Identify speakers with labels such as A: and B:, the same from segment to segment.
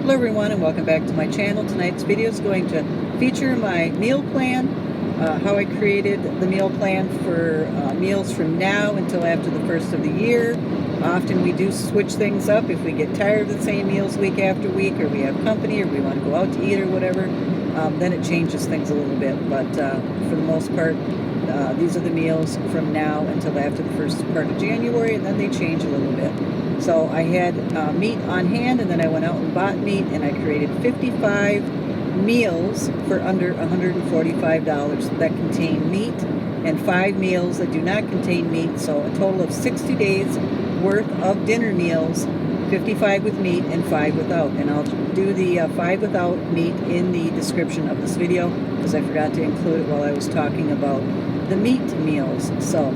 A: Hello everyone and welcome back to my channel. Tonight's video is going to feature my meal plan, how I created the meal plan for meals from now until after the first of the year. Often we do switch things up if we get tired of the same meals week after week, or we have company, or we want to go out to eat or whatever. Then it changes things a little bit, but for the most part these are the meals from now until after the first part of January, and then they change a little bit. So I had meat on hand, and then I went out and bought meat, and I created 55 meals for under $145 that contain meat, and 5 meals that do not contain meat. So a total of 60 days worth of dinner meals, 55 with meat and 5 without. And I'll do the 5 without meat in the description of this video, because I forgot to include it while I was talking about the meat meals. So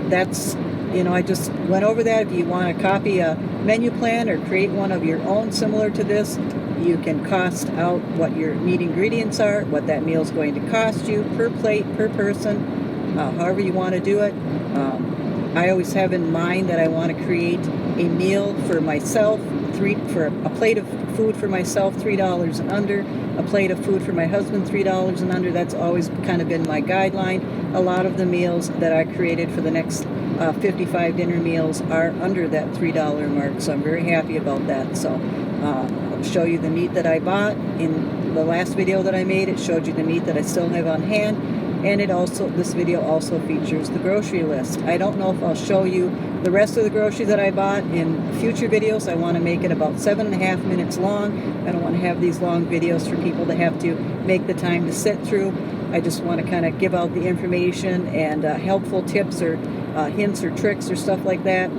A: that's, I just went over that. If you want to copy a menu plan or create one of your own similar to this, you can cost out what your meat ingredients are, what that meal is going to cost you per plate, per person, however you want to do it. I always have in mind that I want to create a meal for myself, for a plate of food for myself, $3 and under, a plate of food for my husband, $3 and under. That's always kind of been my guideline. A lot of the meals that I created for the next 55 dinner meals are under that $3 mark, so I'm very happy about that. So I'll show you the meat that I bought. In the last video that I made, it showed you the meat that I still have on hand. And this video also features the grocery list. I don't know if I'll show you the rest of the groceries that I bought in future videos. I want to make it about 7.5 minutes long. I don't want to have these long videos for people to have to make the time to sit through. I just want to kind of give out the information and helpful tips or hints or tricks or stuff like that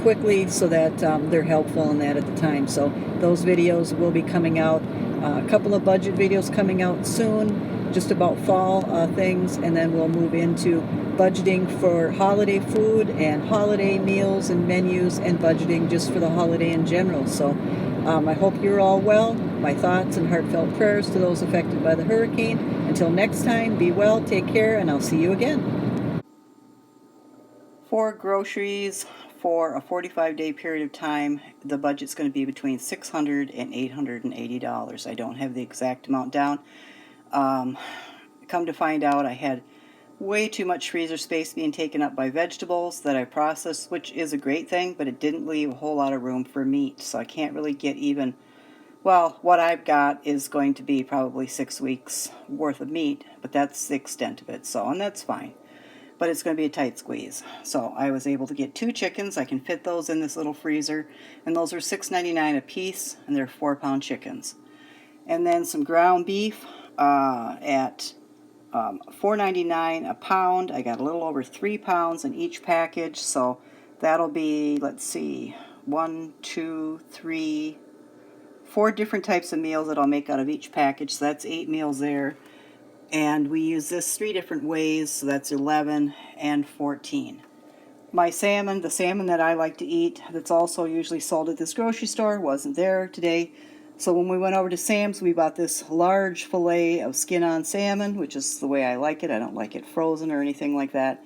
A: quickly, so that they're helpful in that at the time. So those videos will be coming out. A couple of budget videos coming out soon, just about fall things, and then we'll move into budgeting for holiday food and holiday meals and menus, and budgeting just for the holiday in general. So I hope you're all well. My thoughts and heartfelt prayers to those affected by the hurricane. Until next time, be well, take care, and I'll see you again. For groceries for a 45-day period of time, the budget's going to be between $600 and $880. I don't have the exact amount down. Come to find out, I had way too much freezer space being taken up by vegetables that I processed, which is a great thing, but it didn't leave a whole lot of room for meat, so I can't really get even. Well, what I've got is going to be probably 6 weeks worth of meat, but that's the extent of it, and that's fine. But it's going to be a tight squeeze. So I was able to get 2 chickens. I can fit those in this little freezer, and those are $6.99 a piece, and they're 4-pound chickens. And then some ground beef at $4.99 a pound. I got a little over 3 pounds in each package, so that'll be, let's see, 1, 2, 3, 4 different types of meals that I'll make out of each package. So that's 8 meals there. And we use this 3 different ways, so that's 11 and 14. My salmon, the salmon that I like to eat, that's also usually sold at this grocery store, wasn't there today. So when we went over to Sam's, we bought this large fillet of skin-on salmon, which is the way I like it. I don't like it frozen or anything like that.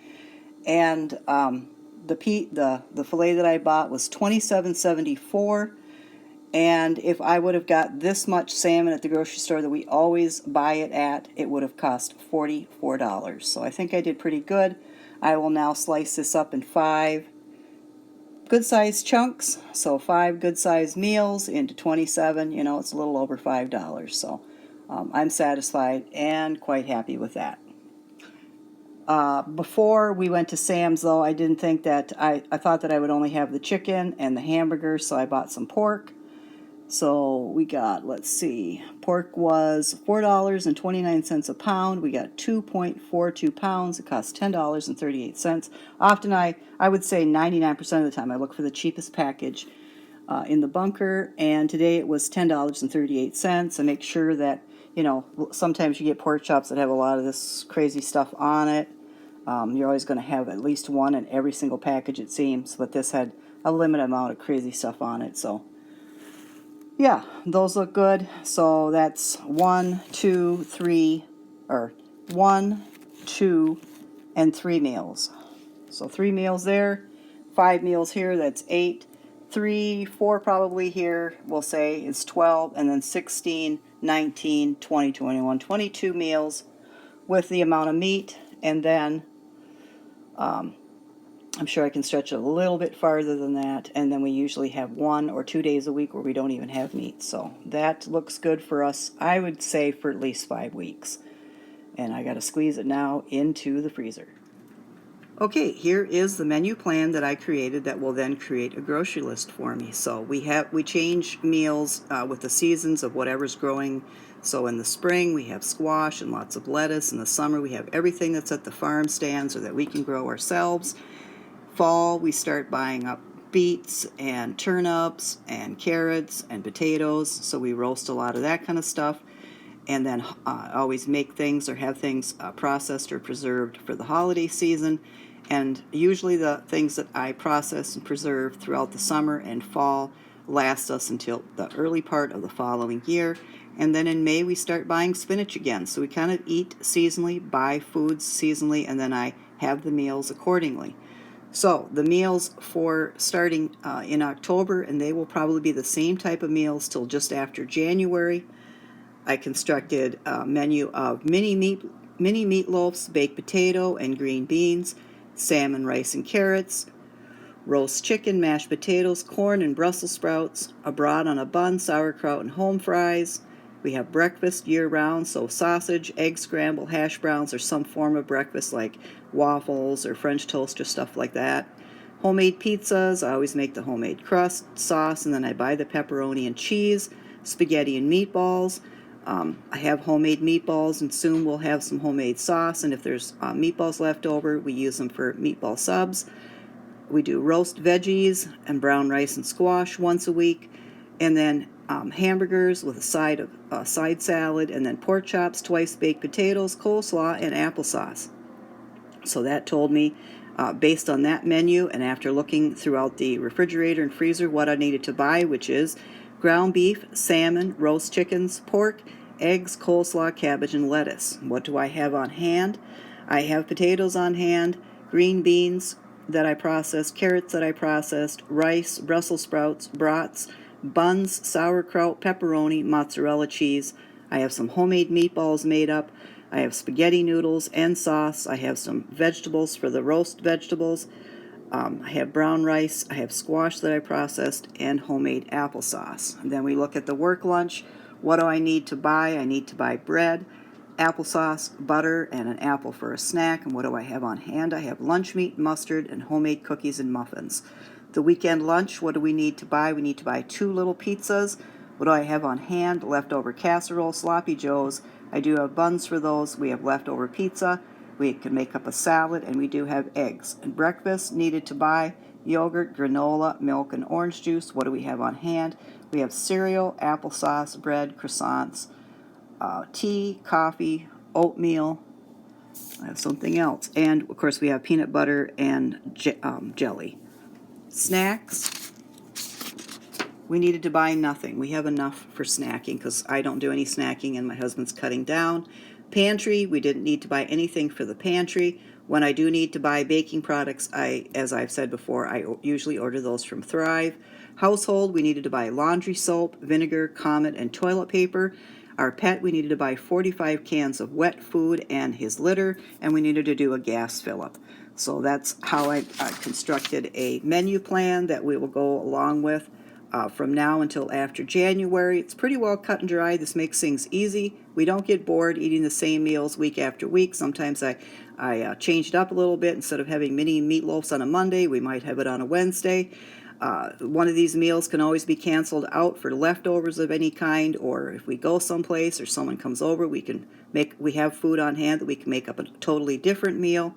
A: And the fillet that I bought was $27.74. And if I would have got this much salmon at the grocery store that we always buy it at, it would have cost $44. So I think I did pretty good. I will now slice this up in 5 good-sized chunks. So 5 good-sized meals into 27. It's a little over $5. So I'm satisfied and quite happy with that. Before we went to Sam's, though, I didn't think that, I thought that I would only have the chicken and the hamburger, so I bought some pork. So we got, let's see, pork was $4.29 a pound. We got 2.42 pounds. It cost $10.38. Often I would say 99% of the time I look for the cheapest package in the bunker, and today it was $10.38. I make sure that, sometimes you get pork chops that have a lot of this crazy stuff on it. You're always going to have at least one in every single package, it seems, but this had a limited amount of crazy stuff on it, so yeah, those look good. So that's 1, 2, 3, or 1, 2, and 3 meals. So 3 meals there, 5 meals here, that's 8. 3, 4 probably here, we'll say is 12, and then 16, 19, 20, 21, 22 meals with the amount of meat, and then I'm sure I can stretch it a little bit farther than that, and then we usually have 1 or 2 days a week where we don't even have meat. So that looks good for us, I would say, for at least 5 weeks. And I got to squeeze it now into the freezer. Okay, here is the menu plan that I created that will then create a grocery list for me. So we change meals with the seasons of whatever's growing. So in the spring we have squash and lots of lettuce. In the summer we have everything that's at the farm stands or that we can grow ourselves. Fall we start buying up beets and turnips and carrots and potatoes. So we roast a lot of that kind of stuff. And then always make things or have things processed or preserved for the holiday season. And usually the things that I process and preserve throughout the summer and fall last us until the early part of the following year. And then in May we start buying spinach again. So we kind of eat seasonally, buy foods seasonally, and then I have the meals accordingly. So the meals for starting in October, and they will probably be the same type of meals till just after January. I constructed a menu of mini meatloafs, baked potato and green beans, salmon, rice, and carrots, roast chicken, mashed potatoes, corn, and Brussels sprouts, a broad on a bun, sauerkraut, and home fries. We have breakfast year-round, so sausage, egg scramble, hash browns, or some form of breakfast like waffles or French toast or stuff like that. Homemade pizzas, I always make the homemade crust, sauce, and then I buy the pepperoni and cheese, spaghetti and meatballs. I have homemade meatballs, and soon we'll have some homemade sauce, and if there's meatballs left over, we use them for meatball subs. We do roast veggies and brown rice and squash once a week, and then hamburgers with a side salad, and then pork chops, twice baked potatoes, coleslaw, and applesauce. So that told me, based on that menu, and after looking throughout the refrigerator and freezer, what I needed to buy, which is ground beef, salmon, roast chickens, pork, eggs, coleslaw, cabbage, and lettuce. What do I have on hand? I have potatoes on hand, green beans that I processed, carrots that I processed, rice, Brussels sprouts, brats, buns, sauerkraut, pepperoni, mozzarella cheese. I have some homemade meatballs made up. I have spaghetti noodles and sauce. I have some vegetables for the roast vegetables. I have brown rice, I have squash that I processed, and homemade applesauce. And then we look at the work lunch. What do I need to buy? I need to buy bread, applesauce, butter, and an apple for a snack. And what do I have on hand? I have lunch meat, mustard, and homemade cookies and muffins. The weekend lunch, what do we need to buy? We need to buy 2 little pizzas. What do I have on hand? Leftover casserole, sloppy joes. I do have buns for those. We have leftover pizza. We can make up a salad, and we do have eggs. And breakfast, needed to buy yogurt, granola, milk, and orange juice. What do we have on hand? We have cereal, applesauce, bread, croissants, tea, coffee, oatmeal. I have something else. And, of course, we have peanut butter and jelly. Snacks, we needed to buy nothing. We have enough for snacking because I don't do any snacking and my husband's cutting down. Pantry, we didn't need to buy anything for the pantry. When I do need to buy baking products, as I've said before, I usually order those from Thrive. Household, we needed to buy laundry soap, vinegar, Comet, and toilet paper. Our pet, we needed to buy 45 cans of wet food and his litter, and we needed to do a gas fill-up. So that's how I constructed a menu plan that we will go along with from now until after January. It's pretty well cut and dry. This makes things easy. We don't get bored eating the same meals week after week. Sometimes I change it up a little bit. Instead of having mini meatloafs on a Monday, we might have it on a Wednesday. One of these meals can always be canceled out for leftovers of any kind, or if we go someplace or someone comes over, we have food on hand that we can make up a totally different meal.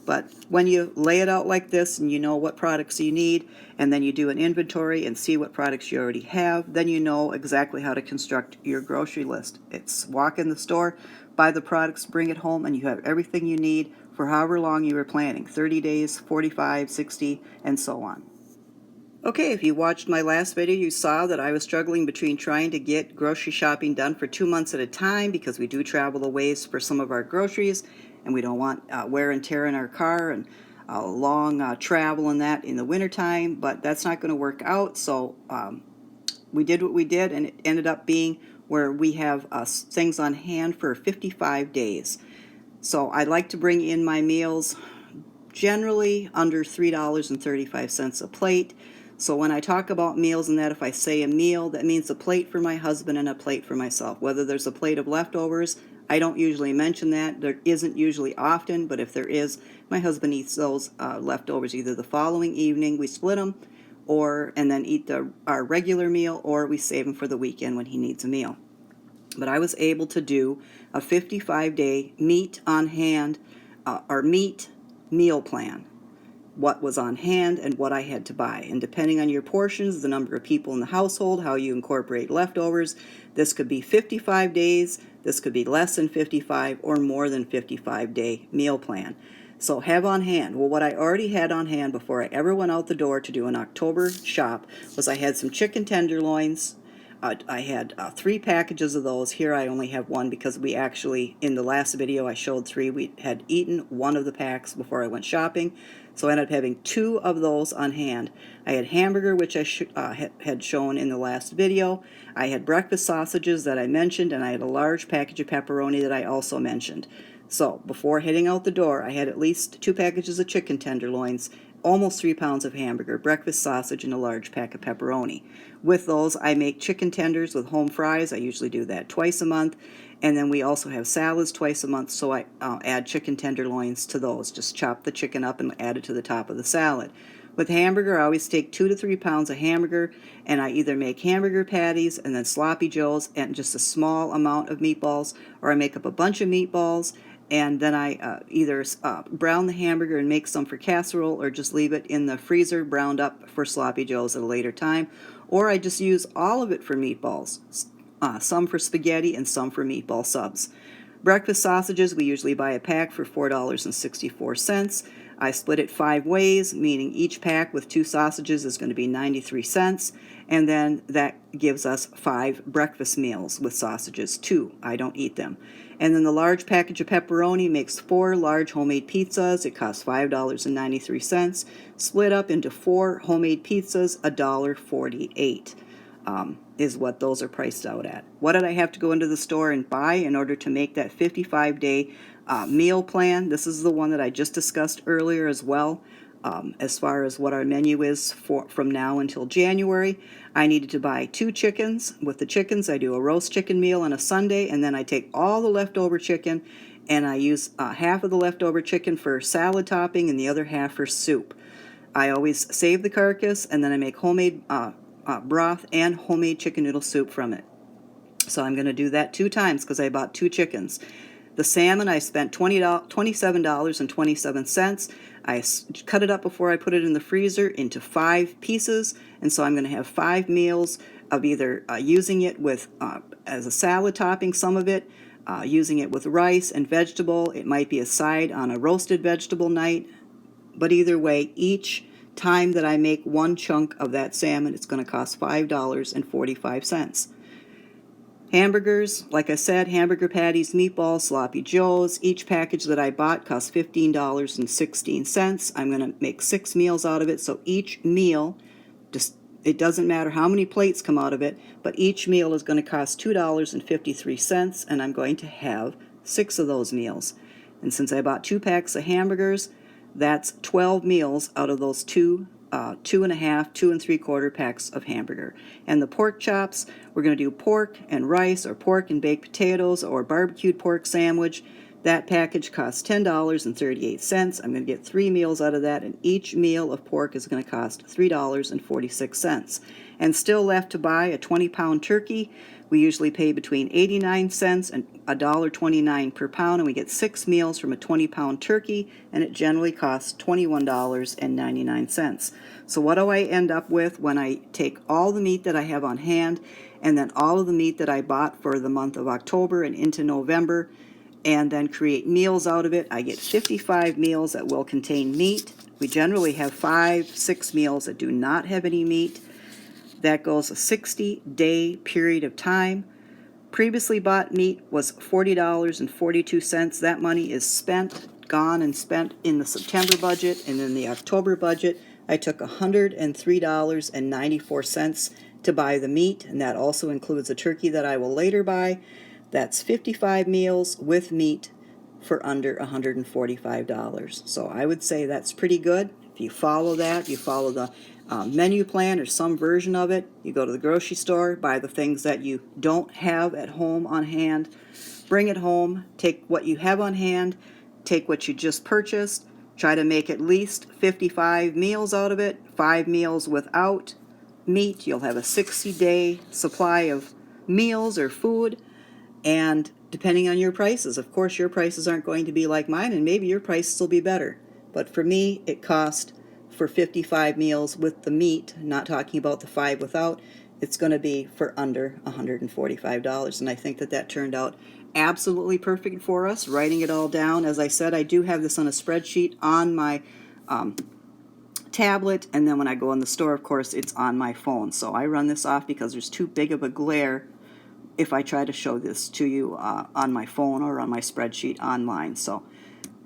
A: But when you lay it out like this and you know what products you need, and then you do an inventory and see what products you already have, then you know exactly how to construct your grocery list. It's walk in the store, buy the products, bring it home, and you have everything you need for however long you were planning, 30 days, 45, 60, and so on. Okay, if you watched my last video, you saw that I was struggling between trying to get grocery shopping done for 2 months at a time because we do travel a ways for some of our groceries and we don't want wear and tear in our car, and a long travel and that in the wintertime, but that's not going to work out. So we did what we did, and it ended up being where we have things on hand for 55 days. So I like to bring in my meals generally under $3.35 a plate. So when I talk about meals and that, if I say a meal, that means a plate for my husband and a plate for myself. Whether there's a plate of leftovers, I don't usually mention that. There isn't usually often, but if there is, my husband eats those leftovers either the following evening, we split them, and then eat our regular meal, or we save them for the weekend when he needs a meal. But I was able to do a 55-day meat on hand, or meat meal plan. What was on hand and what I had to buy. And depending on your portions, the number of people in the household, how you incorporate leftovers, this could be 55 days, this could be less than 55 or more than 55-day meal plan. So have on hand. Well, what I already had on hand before I ever went out the door to do an October shop was I had some chicken tenderloins. I had 3 packages of those. Here I only have 1 because we actually, in the last video I showed 3. We had eaten 1 of the packs before I went shopping. So I ended up having 2 of those on hand. I had hamburger, which I had shown in the last video. I had breakfast sausages that I mentioned, and I had a large package of pepperoni that I also mentioned. So before heading out the door, I had at least 2 packages of chicken tenderloins, almost 3 pounds of hamburger, breakfast sausage, and a large pack of pepperoni. With those, I make chicken tenders with home fries. I usually do that twice a month. And then we also have salads twice a month, so I add chicken tenderloins to those. Just chop the chicken up and add it to the top of the salad. With hamburger, I always take 2 to 3 pounds of hamburger, and I either make hamburger patties and then sloppy joes and just a small amount of meatballs, or I make up a bunch of meatballs, and then I either brown the hamburger and make some for casserole, or just leave it in the freezer browned up for sloppy joes at a later time, or I just use all of it for meatballs, some for spaghetti and some for meatball subs. Breakfast sausages, we usually buy a pack for $4.64. I split it 5 ways, meaning each pack with 2 sausages is going to be 93 cents, and then that gives us 5 breakfast meals with sausages. 2, I don't eat them. And then the large package of pepperoni makes 4 large homemade pizzas. It costs $5.93, split up into 4 homemade pizzas, $1.48. Is what those are priced out at. What did I have to go into the store and buy in order to make that 55-day meal plan? This is the one that I just discussed earlier as well. As far as what our menu is from now until January, I needed to buy 2 chickens. With the chickens, I do a roast chicken meal on a Sunday, and then I take all the leftover chicken and I use half of the leftover chicken for salad topping and the other half for soup. I always save the carcass, and then I make homemade broth and homemade chicken noodle soup from it. So I'm going to do that 2 times because I bought 2 chickens. The salmon, I spent $27.27. I cut it up before I put it in the freezer into 5 pieces, and so I'm going to have 5 meals of either using it with as a salad topping, some of it, using it with rice and vegetable. It might be a side on a roasted vegetable night, but either way, each time that I make 1 chunk of that salmon, it's going to cost $5.45. Hamburgers, like I said, hamburger patties, meatballs, sloppy joes. Each package that I bought cost $15.16. I'm going to make 6 meals out of it, so each meal, it doesn't matter how many plates come out of it, but each meal is going to cost $2.53, and I'm going to have 6 of those meals. And since I bought 2 packs of hamburgers, that's 12 meals out of those 2 and 3/4 packs of hamburger. And the pork chops, we're going to do pork and rice, or pork and baked potatoes, or barbecued pork sandwich. That package costs $10.38. I'm going to get 3 meals out of that, and each meal of pork is going to cost $3.46. And still left to buy a 20-pound turkey. We usually pay between 89 cents and $1.29 per pound, and we get 6 meals from a 20-pound turkey, and it generally costs $21.99. So what do I end up with when I take all the meat that I have on hand, and then all of the meat that I bought for the month of October and into November, and then create meals out of it? I get 55 meals that will contain meat. We generally have 5-6 meals that do not have any meat. That goes a 60-day period of time. Previously bought meat was $40.42. That money is spent gone and spent in the September budget, and in the October budget, I took $103.94 to buy the meat, and that also includes a turkey that I will later buy. That's 55 meals with meat for under $145. So I would say that's pretty good. If you follow that, you follow the menu plan or some version of it, you go to the grocery store, buy the things that you don't have at home on hand, bring it home, take what you have on hand, take what you just purchased, try to make at least 55 meals out of it, 5 meals without meat. You'll have a 60-day supply of meals or food, and depending on your prices, of course your prices aren't going to be like mine, and maybe your prices will be better. But for me, it cost, for 55 meals with the meat, not talking about the 5 without, it's going to be for under $145. And I think that that turned out absolutely perfect for us, writing it all down. As I said, I do have this on a spreadsheet on my tablet, and then when I go in the store, of course, it's on my phone. So I run this off because there's too big of a glare if I try to show this to you on my phone or on my spreadsheet online. So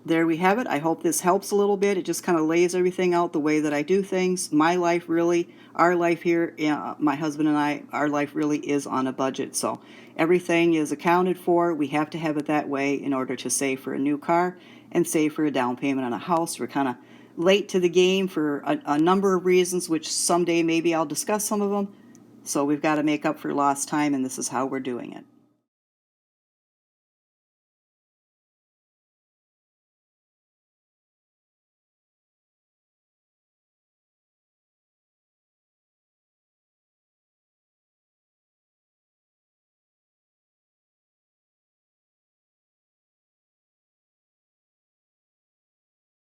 A: there we have it. I hope this helps a little bit. It just kind of lays everything out the way that I do things. My life really, our life here, my husband and I, our life really is on a budget. So everything is accounted for. We have to have it that way in order to save for a new car and save for a down payment on a house. We're kind of late to the game for a number of reasons, which someday maybe I'll discuss some of them. So we've got to make up for lost time, and this is how we're doing it.